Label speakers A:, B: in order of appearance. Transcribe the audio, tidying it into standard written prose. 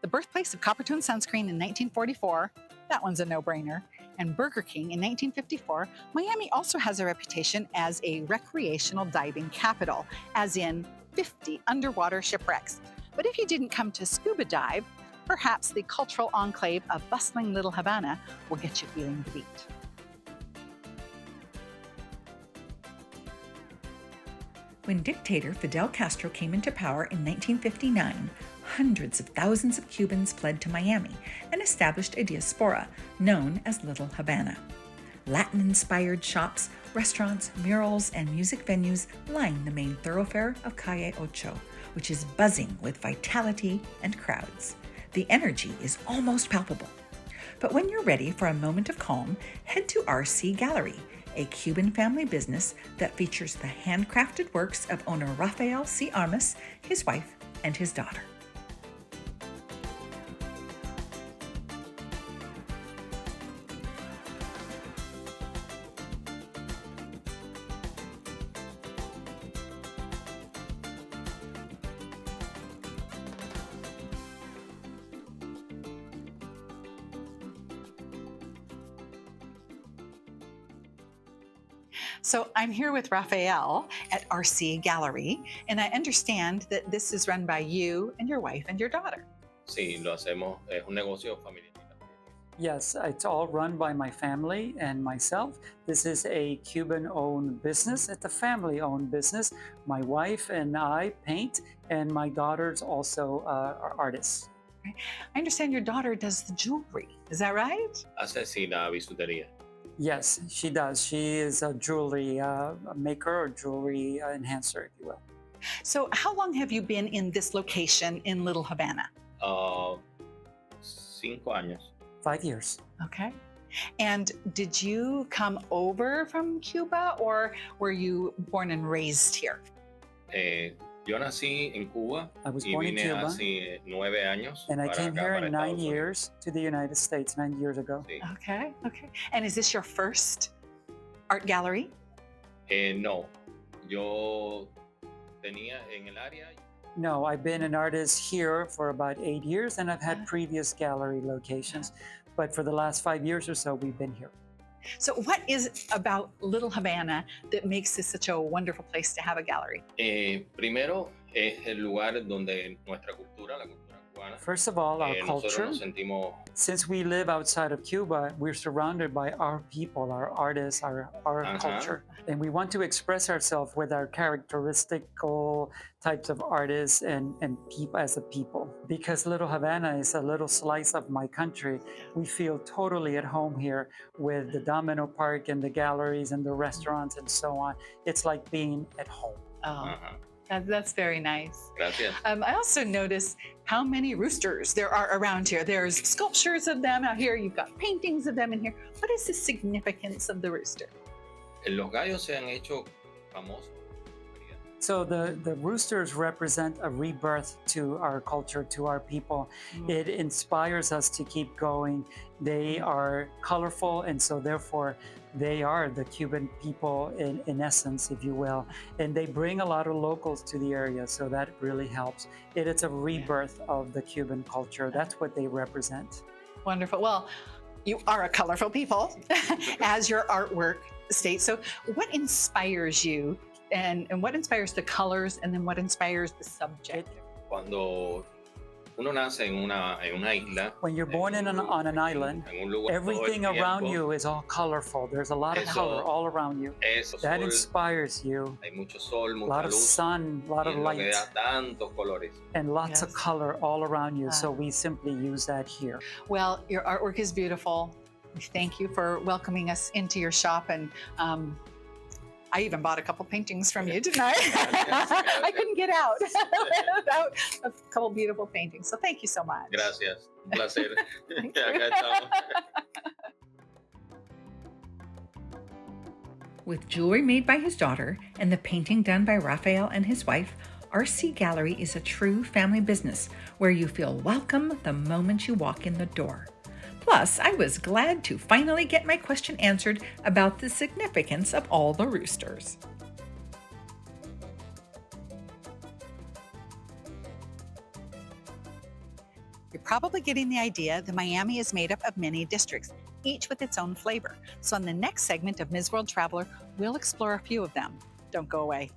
A: the birthplace of Coppertone Sunscreen in 1944, that one's a no-brainer, and Burger King in 1954, Miami also has a reputation as a recreational diving capital, as in 50 underwater shipwrecks. But if you didn't come to scuba dive, perhaps the cultural enclave of bustling Little Havana will get you feeling the beat.
B: When dictator Fidel Castro came into power in 1959, hundreds of thousands of Cubans fled to Miami and established a diaspora known as Little Havana. Latin-inspired shops, restaurants, murals, and music venues line the main thoroughfare of Calle Ocho, which is buzzing with vitality and crowds. The energy is almost palpable. But when you're ready for a moment of calm, head to RC Gallery, a Cuban family business that features the handcrafted works of owner Rafael C. Armas, his wife, and his daughter.
A: So I'm here with Rafael at RC Gallery, and I understand that this is run by you and your wife and your daughter.
C: Sí, lo hacemos, es un negocio familiar.
D: Yes, it's all run by my family and myself. This is a Cuban-owned business. It's a family-owned business. My wife and I paint, and my daughters also are artists.
A: I understand your daughter does the jewelry. Is that right?
C: Hace sí la bisutería.
D: Yes, she does. She is a jewelry maker or jewelry enhancer, if you will.
A: So how long have you been in this location in Little Havana?
C: 5 años.
D: 5 years.
A: Okay. And did you come over from Cuba, or were you born and raised here?
C: Yo nací en Cuba
D: I was
C: y
D: born in
C: vine
D: Cuba,
C: hace 9 años
D: and I
C: para
D: came
C: acá,
D: here
C: para
D: in 9
C: Estados Unidos.
D: years to the United States 9 years ago.
C: Sí.
A: Okay, okay. And is this your first art gallery?
C: No, yo tenía en el área.
D: No, I've been an artist here for about 8 years, and I've had previous gallery locations. But for the last 5 years or so, we've been here.
A: So what is it about Little Havana that makes this such a wonderful place to have a gallery?
C: Primero es el lugar donde nuestra cultura, la cultura cubana,
D: First of all, our
C: nosotros
D: culture.
C: nos sentimos
D: Since we live outside of Cuba, we're surrounded by our people, our artists, our culture. And we want to express ourselves with our characteristical types of artists and people as a people. Because Little Havana is a little slice of my country, we feel totally at home here with the Domino Park and the galleries and the restaurants and so on. It's like being at home.
A: Oh, that's very nice.
C: Gracias.
A: I also notice how many roosters there are around here. There's sculptures of them out here. You've got paintings of them in here. What is the significance of the rooster?
C: Los gallos se han hecho famosos.
D: So the roosters represent a rebirth to our culture, to our people. It inspires us to keep going. They are colorful, and so therefore they are the Cuban people in essence, if you will. And they bring a lot of locals to the area, so that really helps. It's a rebirth of the Cuban culture. That's what they represent.
A: Wonderful. Well, you are a colorful people, as your artwork states. So what inspires you? And what inspires the colors, and then what inspires the subject?
C: Cuando uno nace en una isla,
D: When you're born on an island,
C: en un lugar,
D: everything
C: todo el
D: around
C: tiempo,
D: you is all colorful. There's a lot of color all around you. That
C: sol,
D: inspires you.
C: hay mucho sol,
D: A
C: mucha
D: lot of
C: luz,
D: sun, a lot
C: y
D: of
C: es lo que
D: light,
C: da tantos colores.
D: and lots of
A: Yes.
D: color all around you. So we simply use that here.
A: Well, your artwork is beautiful. We thank you for welcoming us into your shop, and I even bought a couple paintings from you, didn't I? I couldn't get out without a couple beautiful paintings. So thank you so much.
C: Gracias, un placer.
A: Thank you.
C: Acá estamos.
B: With jewelry made by his daughter and the painting done by Rafael and his wife, RC Gallery is a true family business where you feel welcome the moment you walk in the door. Plus, I was glad to finally get my question answered about the significance of all the roosters.
A: You're probably getting the idea that Miami is made up of many districts, each with its own flavor. So, in the next segment of Ms. World Traveler, we'll explore a few of them. Don't go away.